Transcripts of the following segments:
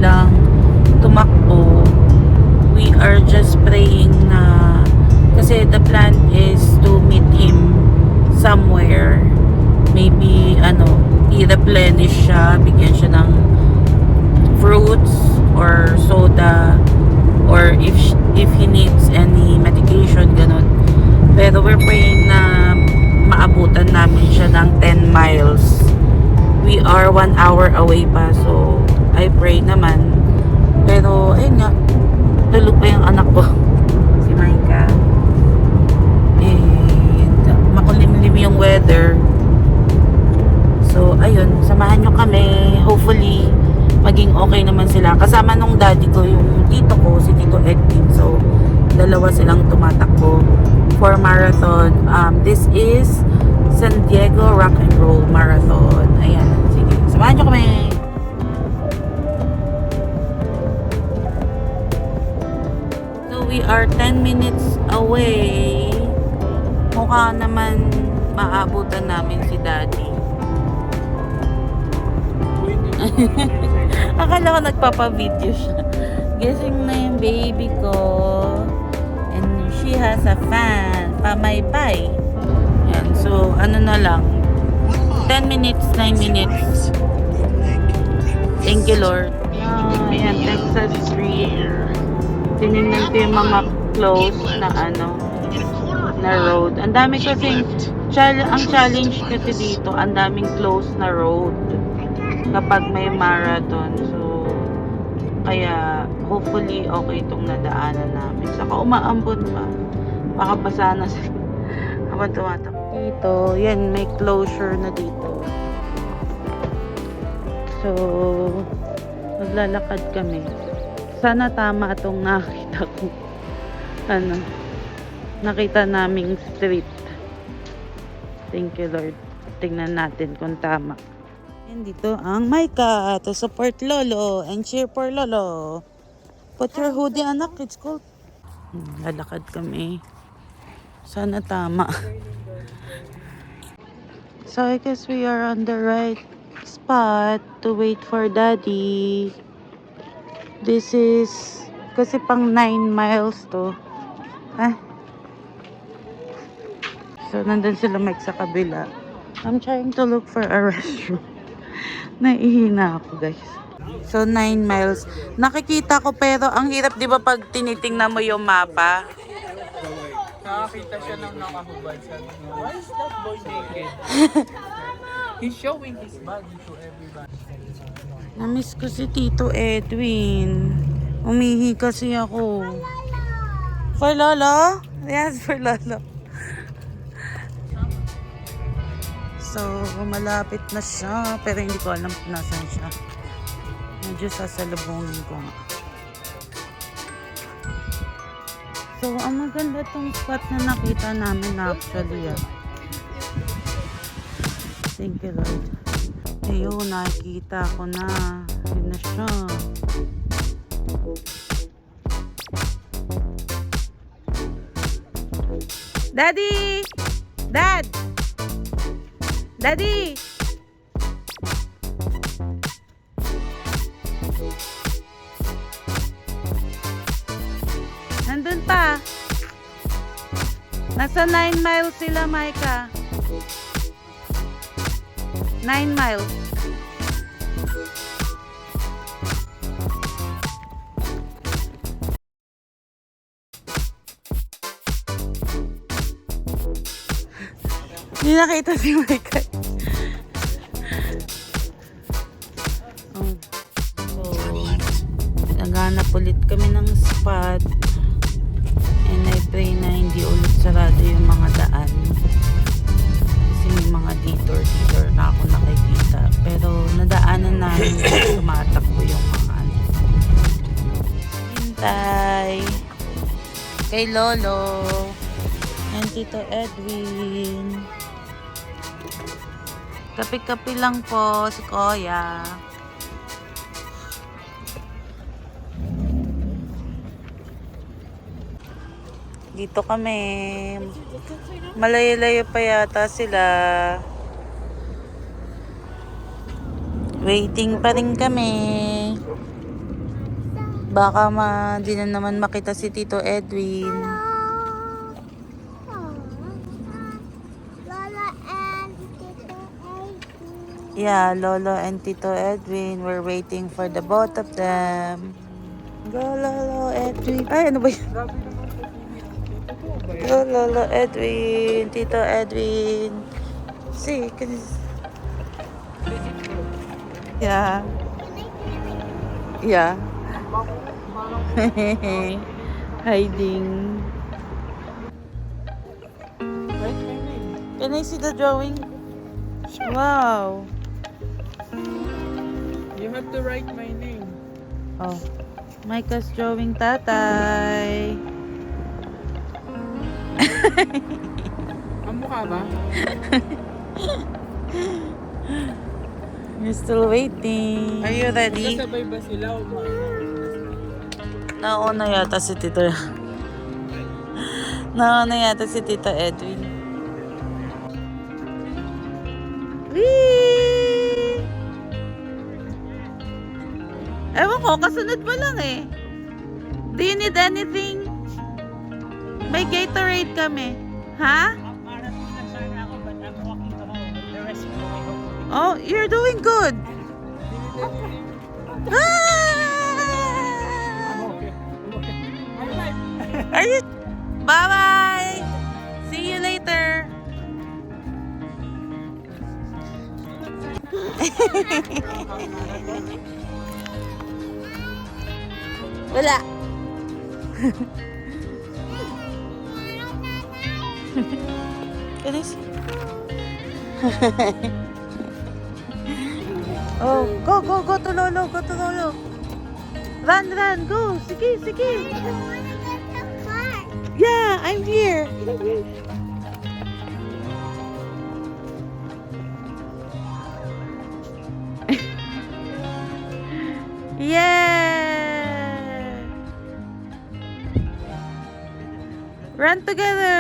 silang tumakbo. We are just praying na kasi the plan is to meet him somewhere. Maybe i-replenish siya, bigyan siya ng fruits or soda, or if he needs any medication, ganun. Pero we're praying na maabutan namin siya ng 10 miles. We are 1 hour away pa, so I pray naman. Pero ayun nga, tulog pa yung anak ko, si Micah. And makulimlim yung weather. So ayun, samahan nyo kami. Hopefully maging okay naman sila. Kasama nung daddy ko, yung tito ko, si Tito Edwin. So dalawa silang tumatakbo for marathon. This is San Diego Rock and Roll Marathon. Ayan, sige, samahan nyo kami. So we are 10 minutes away. Mukha naman maabutan namin si daddy. Akala ko nagpapa-video siya. Gising na yung baby ko. And she has a fan. Pamaypay. Yan. So, na lang. 10 minutes, 9 minutes. Thank you, Lord. Ayan, Texas Street. Tinignan ko yung mga close na na road. Ang dami kasing ang challenge kasi dito, ang daming close na road kapag may marathon. So kaya hopefully okay itong nadaanan namin. Saka umaambon pa, baka basa na habang tumatakbo dito. Yan, may closure na dito. So maglalakad kami. Sana tama itong nakita ko. Nakita naming street. Thank you, Lord. Tingnan natin kung tama. And dito ang Micah to support Lolo and cheer for Lolo. Put your hoodie, anak. It's cold. Lalakad kami. Sana tama. So I guess we are on the right spot to wait for Daddy. This is kasi pang 9 miles to. So nandun sila Mike sa kabila. I'm trying to look for a restroom. Naihina ako, guys. So 9 miles. Nakikita ko pero ang hirap 'di ba pag tinitingnan mo yung mapa? Nakakita siya ng nakahubad. Sabi niya, why is that boy naked? He's showing his body to everybody. Namiss ko si Tito Edwin. Umihi kasi ako. For Lolo? Yes, for Lolo. So, malapit na siya. Pero hindi ko alam kung nasan siya. Medyo sasalubungin ko nga. So, ang maganda tong spot na nakita namin actually. Thank you, Lord. Ayun, nakikita ko na. Yun na siya. Daddy! Dad! Daddy! Nandun pa. Nasa 9 miles sila, Micah. 9 miles. Hindi nakita si Micah. So, naghanap ulit kami ng spot. And I pray na hindi ulit sarado yung mga daan. Kasi may mga detour na ako nakikita. Pero nadaanan namin tumatakbo yung mga hintay. Kay Lolo. And Tito Edwin. Kapi-kapi lang po si Kuya. Dito kami. Malayo-layo pa yata sila. Waiting pa rin kami. Baka di na naman makita si Tito Edwin. Lola and Tito Edwin. Yeah, Lolo and Tito Edwin. We're waiting for the both of them. Go, Lolo Edwin. Ay, ano ba yun? Grabe naman po. Totoo ba yan? Go, Lolo Edwin. Tito Edwin. See, yeah. Yeah. Hiding. Write my name. Can I see the drawing? Wow. You have to write my name. Oh. Micah's drawing tatay. Ang mukha ba? You're still waiting. Are you ready? Kasabay ba sila o Nauna yata si Tito. Nauna yata si Tito Edwin. Whee! Ewan ko, kasunod mo lang eh. Do you need anything? May Gatorade kami. Ha? Oh, you're doing good. Are you? Bye-bye. See you later. Wala. Can I see? Oh, go to Lolo, go to Lolo. Run, go. Sige. I want to get the car. Yeah, I'm here. Yeah. Run together.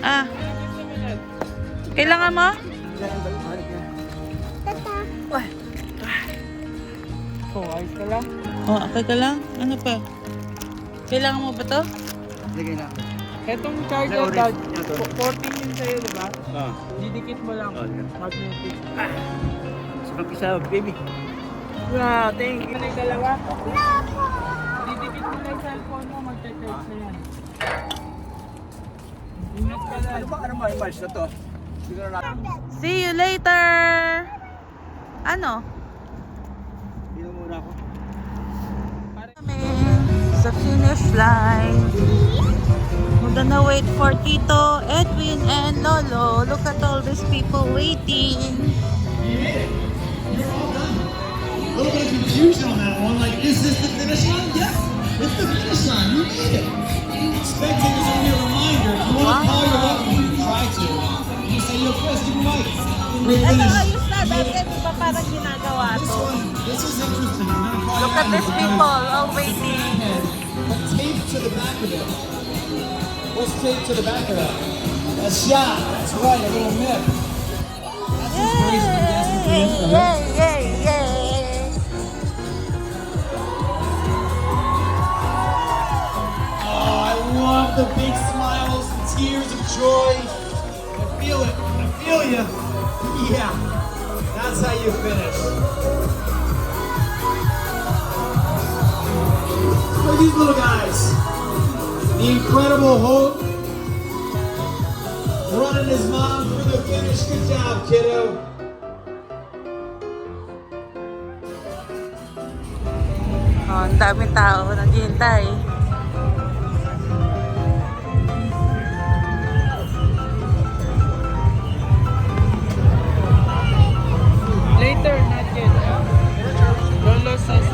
Ah. Kailangan mo? Tata. Oh, ayos ka lang. Oh, okay ka lang? Ano pa? Kailangan mo ba to? Sige na. Etong charger Sa dad, orange, ito. 14 yun sa'yo, diba? Ah. Didikit mo lang. Oh, yeah. Magnetic. Sa kapisa, baby. Wow, thank you. Ano yung dalawa? No po. Didikit mo lang yung cellphone mo, magte-text na yan. Ingat ka lang. Ano ba yung match na to? Siguro na. See you later. Ano? Dito muna ako. Kami sa finish line. We're gonna wait for Tito, Edwin, and Lolo. Look at all these people waiting. A little bit of confusion on that one. Like, is this the finish line? Yes, it's the finish line. You made it. Spectators only a reminder. If you want to call your up, you can try to. You say, yo, Chris, give me mic. We're finished. na, dati pa parang ginagawa This is interesting. We're gonna call Look you at out. these people all waiting. Tape to the back of it. What's taped to the back of that? A shot. That's right, a little nip. That's inspiration, I'm guessing, for you. Yay. Oh, I love the big smiles and tears of joy. I feel it. I feel you. Yeah. That's how you finish. Look at these little guys. The Incredible Hulk running his mom for the finish. Good job, kiddo. Oh, ang daming tao naghihintay. Later, not yet. Lolo says